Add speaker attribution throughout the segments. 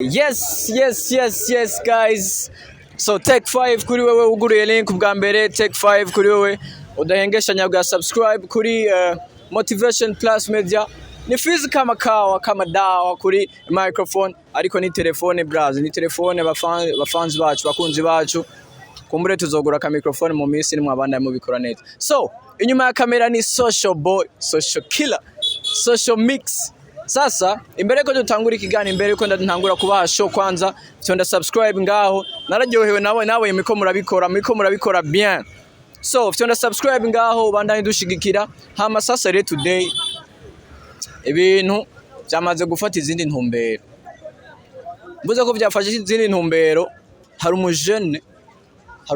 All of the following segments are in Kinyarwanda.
Speaker 1: Yes guys. So take 5 kuri wewe uguruye link bwa mbere, take 5 kuri wewe udahengeshanya bwa subscribe kuri Motivation Plus Media. Ni Fizzo kama kawa kama dawa kuri microphone ariko ni telefone brazi, ni telefone bafanzi bacu bakunzi bacu. Kumbure tuzogura ka microphone mu minsi nimwe abanda mu bikora neza. So inyuma ya kamera ni social boy, social killer, social mix. Sasa imbere ko dutangura ikigani, imbere ko ndatangura kubaha show kwanza cyonda subscribe ngaho nararyohewe nawe miko murabikora bien. So cyonda subscribe ngaho bandanye dushigikira. Hama sasa re today ibintu byamaze gufata izindi ntumbero. Mbuze ko byafashe izindi ntumbero. Hari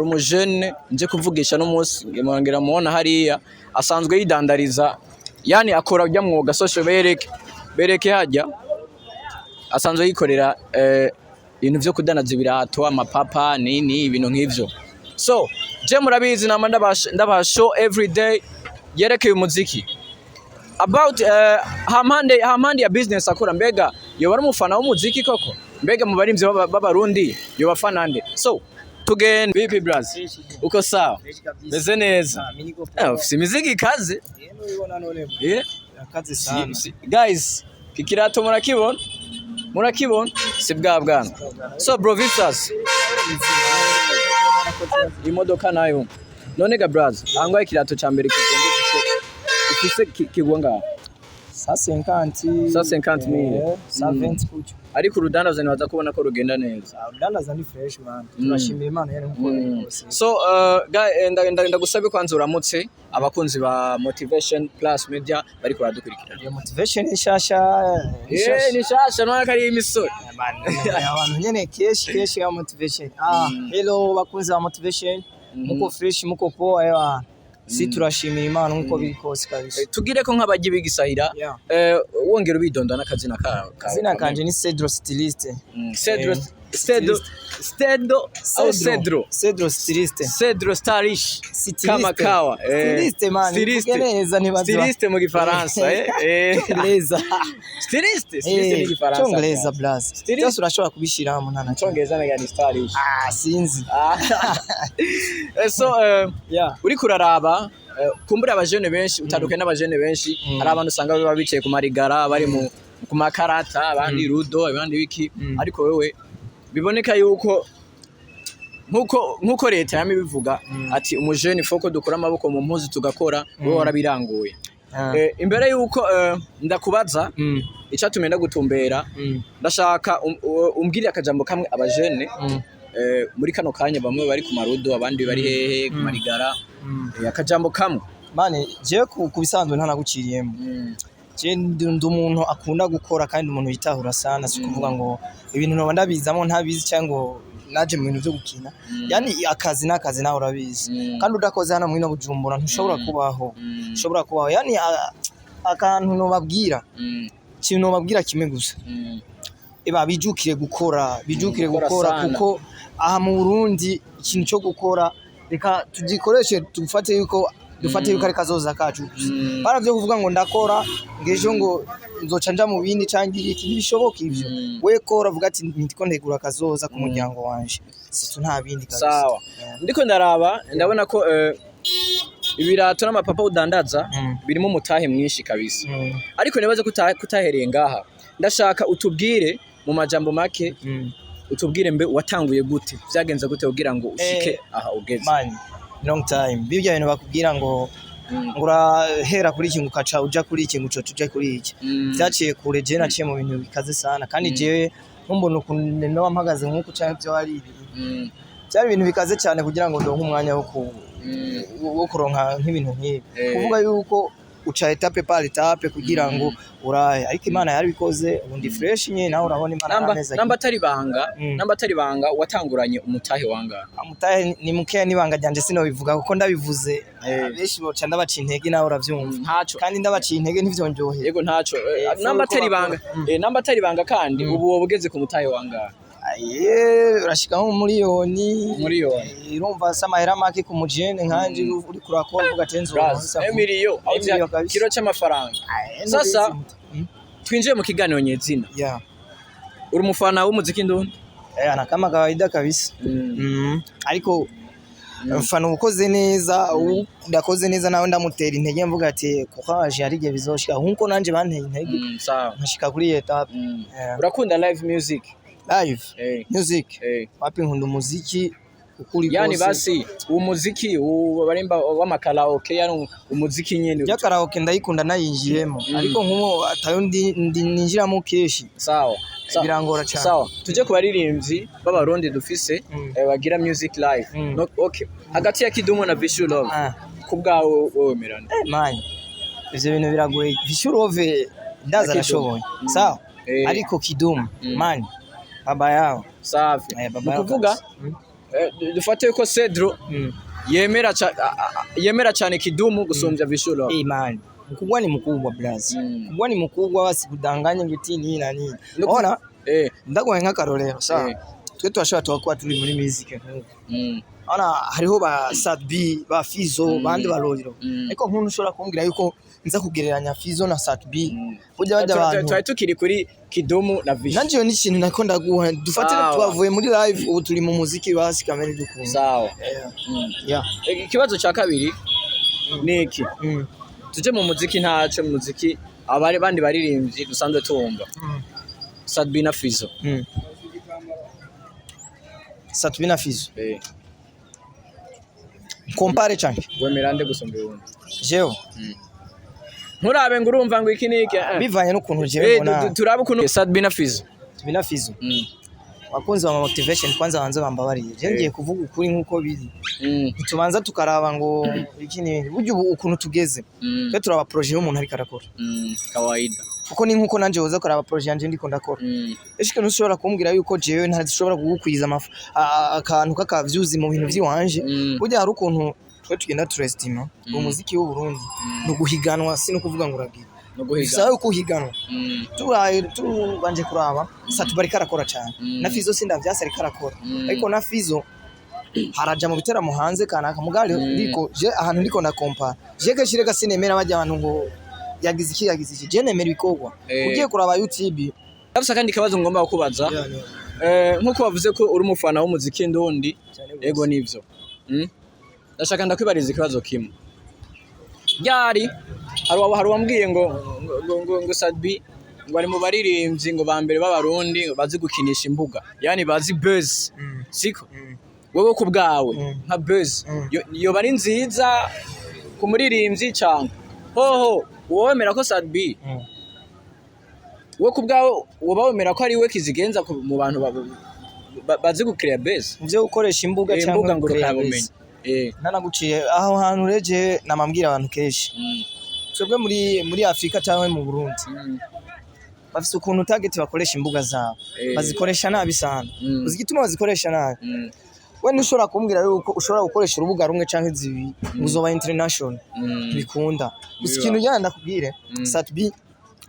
Speaker 1: umujene nje kuvugisha no munsi ngira muona hariya asanzwe yidandariza, yani akora bya mwuga social bereke hajya asanzwe yikorera ibintu byo kudanaza ibirato, amapapa nini ibintu nk'ivyo. So je murabizi nama ndabasho every day yerekeye umuziki about hamande ya business akora. Mbega yo bari umufana w'umuziki koko? Mbega mu barimvye b'abarundi yo bafana nde? So tugende vipi bras? Uko sawa? Meze neza. Si muziki kaze? Kaze sana. Guys, kikirato murakibona si bwa bwana. So bro visas imodoka nayo none ga bras angwa ikirato ca mbere kigende kigwanga 150 mille 120 kucho ariko urudandaza nibaza kubona ko rugenda neza.
Speaker 2: Urudandaza ni fresh man, turashimira Imana yari nkuko.
Speaker 1: So ndagusabe kwanza uramutse abakunzi ba Motivation Plus Media bari kuradukurikira.
Speaker 2: Motivation ishasha
Speaker 1: ni shasha none kari imisoro
Speaker 2: abantu nyene keshi ya Motivation. Hello bakunzi ba Motivation, muko fresh muko poa yawa. Si turashimira Imana nkuko biri kose kabisa.
Speaker 1: Tugire ko nk'abaje bigisahira wongera ubidonda n'akazina ka
Speaker 2: kazina kanje ni cedro styliste. Cedro styliste.
Speaker 1: Cedro stylish kama kawa.
Speaker 2: Styliste man.
Speaker 1: Styliste mu Gifaransa Congereza. Styliste mu Gifaransa.
Speaker 2: Congereza blast. Cyose urashobora kubishiramo ntana.
Speaker 1: Congereza mega ni stylish.
Speaker 2: Sinzi.
Speaker 1: So uri kuraraba kumbura abajene benshi utandukanye n'abajene benshi. Hari abantu usanga baba bicaye ku marigara bari ku makarata, abandi rudo, abandi wiki, ariko wewe biboneka yuko nkuko leta yamibivuga ati umujene foko dukora amaboko mu mpuzu tugakora, wowe warabiranguye. Imbere yuko ndakubaza icyatumye ndagutumbera, ndashaka umbwire akajambo kamwe abajene muri kano kanya, bamwe bari ku marudo abandi bari hehe ku marigara, akajambo kamwe
Speaker 2: mane je kubisanzwe ntanaguciriyemo. Je ndi umuntu akunda gukora kandi umuntu yitahura sana, si kuvuga ngo ibintu no ndabizamo ntabizi cyangwa naje mu bintu byo gukina. Yani akazi n'akazi nawe urabizi, kandi udakoze hano mwino Bujumbura ntushobora kubaho. Yani akantu no babwira kintu no babwira kimwe gusa, bijukire gukora kuko aha mu Burundi ikintu cyo gukora reka tugikoreshe dufate yuko ari kazoza kacu. Baravyo kuvuga ngo ndakora ngejo ngo nzoca nja mu bindi cangira iki bishoboka ivyo. We kora vuga ati ndiko ndegura kazoza ku muryango wanje, situ nta bindi kabisa.
Speaker 1: Sawa. Ndiko ndaraba ndabona ko ibirato n'amapapa udandaza birimo mutahe mwinshi kabisa. Ariko nibaze kutahereye ngaha, ndashaka utubwire mu majambo make, utubwire mbe watanguye gute, byagenze gute kugira ngo ushike aha ugeze.
Speaker 2: Long time bibya bintu bakubwira ngo ngurahera kuri iki ngukaca uja kuri iki nguco tuja kuri iki, byaciye kure. Je naciye mu bintu bikaze sana, kandi jewe nkumbona ukuntu no mpagaze nkuko cyane byo ari byari ibintu bikaze cyane kugira ngo ndonke umwanya wo kuronka nk'ibintu nk'ibi. Kuvuga yuko uca etape par etape kugira ngo urahe, ariko Imana yarabikoze ubundi fresh nye nawe urabona Imana neza.
Speaker 1: Namba atari banga watanguranye umutahe wanga?
Speaker 2: Umutahe ni mukeya nibanga ryanje sino bivuga kuko ndabivuze benshi boca ndabaca intege nawe uravyumva, kandi ndabaca intege ntivyonjohe.
Speaker 1: Yego ntaco. Namba atari banga kandi ubu wobugeze ku mutahe wanga?
Speaker 2: Urashika nko miliyoni. Urumva samahera make ku mujene nkanje uri kurakora uvuga tenzo
Speaker 1: miliyo kilo cy'amafaranga. Sasa twinjiye mu kiganiro nyezina. uri mufana w'umuziki ndundi?
Speaker 2: Ana kama kawaida kabisa. Ariko mfano ukoze neza, udakoze neza nawe ndamutera intege mvuga ati courage ari gihe bizoshika nkuko nanje banteye intege.
Speaker 1: Sawa.
Speaker 2: Nkashika kuri etape.
Speaker 1: Urakunda live music?
Speaker 2: Live music. Wapi nkunda umuziki ukuri kose.
Speaker 1: Yani basi umuziki barimba w'amakaraoke yani umuziki nyene.
Speaker 2: Ya karaoke ndayikunda nayinjiyemo. Ariko nkuko atayo ninjiramo keshi.
Speaker 1: Sawa.
Speaker 2: Birangora cyane.
Speaker 1: Sawa. Tuje ku baririmbyi b'abarundi dufise bagira music live. Okay. Hagati ya Kidumu na Vishu Love. Kubgawo womerana.
Speaker 2: Man. Ivyo bintu biragoye. Vishu Love ndaza nashoboye. Sawa. Ariko Kidumu man. Baba yao.
Speaker 1: Safi. Ukuvuga dufate ko Cedro yemera cyane Kidumu gusumbya Vishu Love.
Speaker 2: Man. Mkubwa ni mkubwa blazi. Mkubwa ni mkubwa wasikudanganye ngiti nini na nini. Ona ndagoye nk'akarorero sawa. Twe twashobora twakwa turi muri music nk'uko. Ona hariho ba Sadbi ba Fizzo bandi baroriro. Ariko nk'umuntu ushobora kumbwira yuko nza kugereranya Fizzo na Sadbi. Burya bajya abantu.
Speaker 1: Twari tukiri kuri Kidumu na Vishu.
Speaker 2: Nanje yo ni ikintu nako ndaguha. Dufatire twavuye muri live ubu turi mu muziki basi kamere dukunda.
Speaker 1: Sawa. Ikibazo cya kabiri ni iki? Tuje mu muziki ntace mu muziki abari bandi baririmbyi dusanzwe tumva. Sadbi na Fizzo.
Speaker 2: Sadbi na Fizzo. Compare cyane.
Speaker 1: Wemerande gusomba ubundi.
Speaker 2: Jewe.
Speaker 1: Nturabe ngo urumva ngo iki niki.
Speaker 2: Bivanye n'ukuntu jewe mbona.
Speaker 1: Turabe ukuntu Sadbi na Fizzo.
Speaker 2: Sadbi na Fizzo. Wakunze wa motivation kwanza banze bambabariye. Je ngiye kuvuga ukuri nkuko biri. Tubanza tukaraba ngo iki ni buryo ukuntu tugeze. Twe turaba projet y'umuntu ari karakora.
Speaker 1: Kawaida.
Speaker 2: Kuko ni nkuko nanje woza kuraba projet yanje ndiko ndakora. Eshike ntushobora kumbwira yuko jewe ntashobora kugukwiza akantu kakavyuzi mu bintu vy'iwanje. Burya hari ukuntu twe tugenda turestima umuziki w'u Burundi no guhiganwa si no kuvuga ngo uragira. Bisa kuhiganwa. Tubanje kuraba Sadbi bari karakora cyane. Na Fizzo sinda vyase ari karakora. Ariko na Fizzo haraja mu biteramo hanze kanaka mugari ndiko je ahantu ndiko na compare. Je gashire gasinemera bajya abantu ngo yagize iki je nemera ibikogwa. Ugiye kuraba YouTube.
Speaker 1: Afisa kandi kabazo ngomba kubaza. Nkuko bavuze ko uri umufana w'umuziki ndundi. Yego nivyo. Ndashaka ndakwibariza ikibazo kimwe. Ryari hari wambwiye ngo Sadbi ngo ari mu baririmbyi ngo bambere b'abarundi bazi gukinisha imbuga yani bazi buzz siko wowe kubgawe nka buzz yo bari nziza ku muririmbyi cyane hoho womera ko Sadbi wowe kubgawe wabawemera ko ari we kizigenza mu bantu bazi gukreate buzz
Speaker 2: ivyo gukoresha imbuga cyangwa
Speaker 1: ngo ubumenyi.
Speaker 2: Nanaguciye aho hantu reje namambwira abantu keshi. Twebwe muri Afrika cyangwa mu Burundi. Bafise ukuntu target bakoresha imbuga zabo. Bazikoresha nabi sana. Uzigituma bazikoresha nabi. We ntushobora kumbwira yuko ushobora gukoresha urubuga rumwe canke zibi uzoba international. Bikunda. Gusa ikintu yanda kubwire Sadbi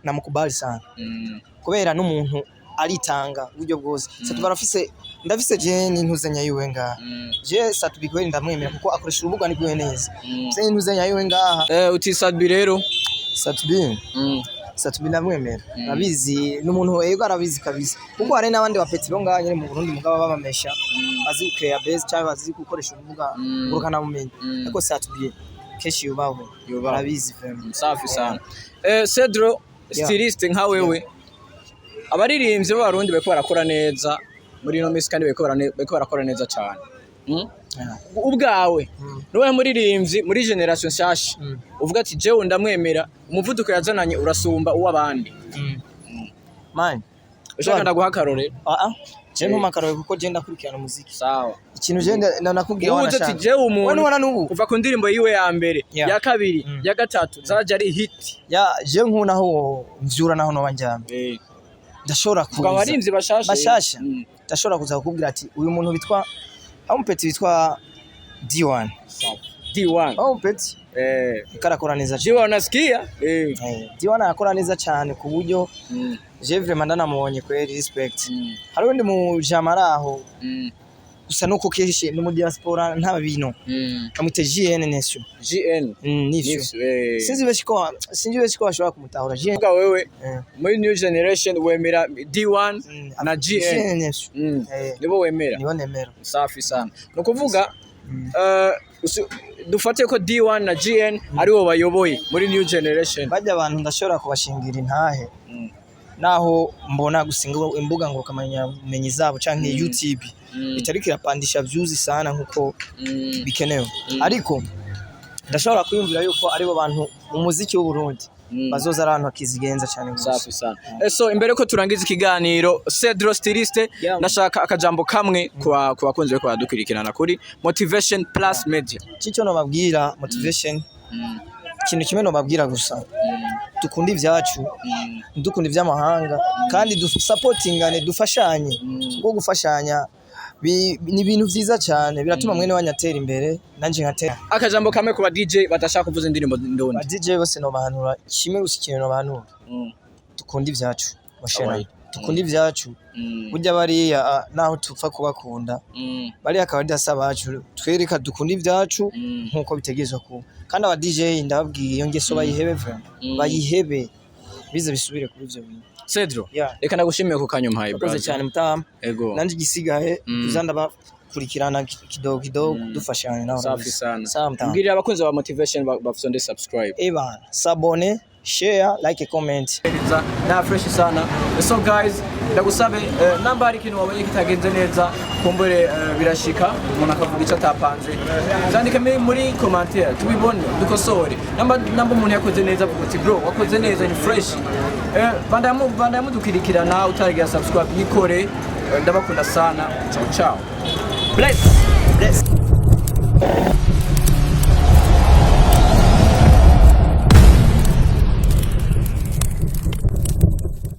Speaker 2: namukubali sana. Kubera n'umuntu aritanga uburyo bwose. Sadbi barafise ndafise je n'intuzenya yiwe ngaha. Je Sadbi kweli ndamwemera kuko akoresha urubuga ni gwe neza. Se n'intuzenya yiwe ngaha.
Speaker 1: Uti Sadbi rero?
Speaker 2: Sadbi ndamwemera. Nabizi n'umuntu yego arabizi kabisa. Kuko hari n'abandi bapeti bo ngaha nyine mu Burundi mugaba babamesha. Bazi gukreate base cyangwa bazi gukoresha urubuga urukana bumenyi. Ariko Sadbi keshi yubaho. Arabizi vraiment.
Speaker 1: Safi sana. Cedro styliste nka wewe. Abaririmbyi b'abarundi beko barakora neza. Muri no miss kandi beko barakora neza cyane. Ubgawe nowe muririmbyi muri generation shashi uvuga ati jewe ndamwemera umuvuduko yazananye urasumba uw'abandi.
Speaker 2: Man
Speaker 1: ushaka ndaguhakarore
Speaker 2: je ntumakarore kuko je ndakurikirana umuziki.
Speaker 1: Sawa.
Speaker 2: Ikintu je nakubwiye
Speaker 1: wanashaka ati jewe umuntu kuva ku ndirimbo yiwe ya mbere ya kabiri ya gatatu zaje ari hit
Speaker 2: je nkunaho mvyura naho no banjyambe. Ndashobora kuza
Speaker 1: abarimvyi bashasha
Speaker 2: ndashobora kuza kukubwira ati uyu muntu bitwa amupeti bitwa D1.
Speaker 1: D1
Speaker 2: amupeti karakora neza
Speaker 1: cyane. D1 nasikia
Speaker 2: D1 arakora neza cyane ku buryo je vraiment ndanamubonye kweri respect. Hari undi mu jamaraho gusa nuko keshe no mu diaspora nta bino kamute JN Nation
Speaker 1: GN
Speaker 2: nivyo sinzi beshiko bashobora kumutahura JN
Speaker 1: Nga wewe muri new generation wemera D1 na GN
Speaker 2: Nation
Speaker 1: nibo wemera
Speaker 2: nibo nemera
Speaker 1: safi sana no kuvuga dufate ko D1 na GN ari wo bayoboye muri new generation
Speaker 2: bajya abantu ndashobora kubashingira intahe naho mbona gusinga imbuga ngurukamanya menyi zabo canke YouTube bitariko irapandisha views sana nkuko bikenewe ariko ndashobora kwiyumvira yuko ari bo bantu mu muziki w'u Burundi bazoza arantu akizigenza cyane
Speaker 1: safi sana so imbere ko turangiza ikiganiro cedro styliste ndashaka akajambo kamwe kwa bakunze ko badukurikirana kuri motivation plus media
Speaker 2: cyo no babwira motivation ikintu kimwe no babwira gusa dukunda ivyacu dukunda ivy'amahanga kandi supportingane dufashanye bwo gufashanya ni ibintu vyiza cyane biratuma mwene wanyatera imbere nanje nkatera
Speaker 1: akajambo kamwe ku ba DJ batashaka kuvuza indirimbo ndoni
Speaker 2: ba DJ bose no bahanura kimwe gusikira no bahanura dukunda ivyacu moshera dukunda ivyacu burya bariya naho tupfa kubakunda bari akabadi asabacu twereka dukunda ivyacu nkuko bitegezwa ko kandi aba DJ ndababwiye iyo ngeso bayihebe bayihebe bize bisubire kuri ivyo bintu
Speaker 1: Cedro reka nagushimiye ku kanyo mpaye
Speaker 2: brother cyane mutama nanje gisigaye uzanda bakurikirana kidogo dufashanye naho
Speaker 1: safi sana mbwirira abakunzi ba motivation bafite subscribe
Speaker 2: sabone share like comment
Speaker 1: na fresh sana so guys ndagusabe namba hari kintu wabonye kitagenze neza kumbure birashika umuntu akavuga icyo atapanze zandika muri commentaire tubibone dukosore namba umuntu yakoze neza avuga ati bro wakoze neza ni fresh bandamu dukirikirana utarigira subscribe yikore ndabakunda sana ciao bless